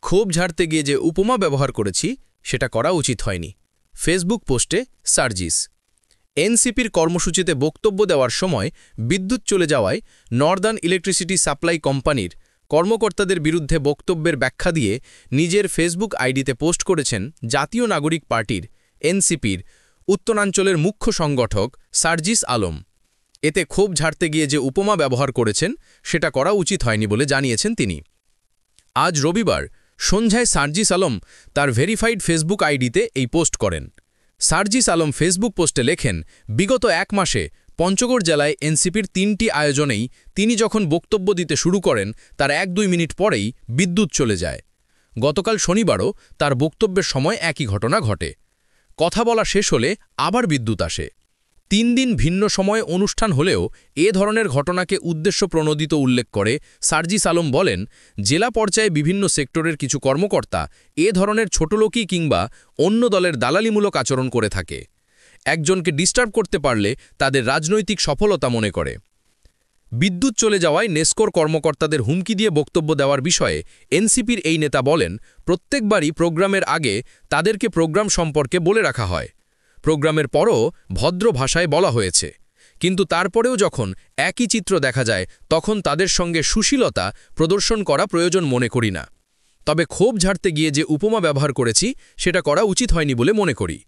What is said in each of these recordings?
ক্ষোভ ঝাড়তে গিয়ে যে উপমা ব্যবহার করেছি সেটা করা উচিত হয়নি। ফেসবুক পোস্টে সার্জিস। এনসিপির কর্মসূচিতে বক্তব্য দেওয়ার সময় বিদ্যুৎ চলে যাওয়ায় নর্দার্ন ইলেকট্রিসিটি সাপ্লাই কোম্পানির কর্মকর্তাদের বিরুদ্ধে বক্তব্যের ব্যাখ্যা দিয়ে নিজের ফেসবুক আইডিতে পোস্ট করেছেন জাতীয় নাগরিক পার্টির এনসিপির উত্তরাঞ্চলের মুখ্য সংগঠক সার্জিস আলম। এতে ক্ষোভ ঝাড়তে গিয়ে যে উপমা ব্যবহার করেছেন সেটা করা উচিত হয়নি বলে জানিয়েছেন তিনি। আজ রবিবার সন্ধ্যায় সার্জিস আলম তার ভেরিফাইড ফেসবুক আইডিতে এই পোস্ট করেন। সার্জিস আলম ফেসবুক পোস্টে লেখেন, বিগত এক মাসে পঞ্চগড় জেলায় এনসিপির ৩টি আয়োজনেই তিনি যখন বক্তব্য দিতে শুরু করেন তার ১-২ মিনিট পরেই বিদ্যুৎ চলে যায়। গতকাল শনিবারও তার বক্তব্যের সময় একই ঘটনা ঘটে। কথা বলা শেষ হলে আবার বিদ্যুৎ আসে। ৩ দিন ভিন্ন সময়ে অনুষ্ঠান হলেও এ ধরনের ঘটনাকে উদ্দেশ্যপ্রণোদিত উল্লেখ করে সার্জিস আলম বলেন, জেলা পর্যায়ে বিভিন্ন সেক্টরের কিছু কর্মকর্তা এ ধরনের ছোটলোকি কিংবা অন্য দলের দালালিমূলক আচরণ করে থাকে। একজনকে ডিস্টার্ব করতে পারলে তাদের রাজনৈতিক সফলতা মনে করে। বিদ্যুৎ চলে যাওয়ায় নেসকোর কর্মকর্তাদের হুমকি দিয়ে বক্তব্য দেওয়ার বিষয়ে এনসিপির এই নেতা বলেন, প্রত্যেকবারই প্রোগ্রামের আগে তাদেরকে প্রোগ্রাম সম্পর্কে বলে রাখা হয়। প্রোগ্রামের পরও ভদ্র ভাষায় বলা হয়েছে, কিন্তু তারপরেও যখন একই চিত্র দেখা যায় তখন তাদের সঙ্গে সুশীলতা প্রদর্শন করা প্রয়োজন মনে করি না। তবে ক্ষোভ ঝাড়তে গিয়ে যে উপমা ব্যবহার করেছি সেটা করা উচিত হয়নি বলে মনে করি।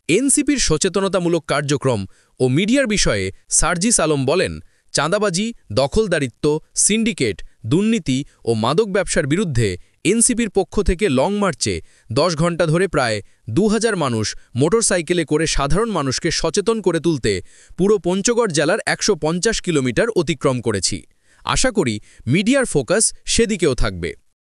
এনসিপির সচেতনতামূলক কার্যক্রম ও মিডিয়ার বিষয়ে সার্জিস আলম বলেন, চাঁদাবাজি, দখলদারিত্ব, সিন্ডিকেট, দুর্নীতি ও মাদক ব্যবসার বিরুদ্ধে এনসিপির পক্ষ থেকে লং মার্চে ১০ ঘণ্টা ধরে প্রায় ২০০০ মানুষ মোটরসাইকেলে করে সাধারণ মানুষকে সচেতন করে তুলতে পুরো পঞ্চগড় জেলার ১৫০ কিলোমিটার অতিক্রম করেছি। আশা করি মিডিয়ার ফোকাস সেদিকেও থাকবে।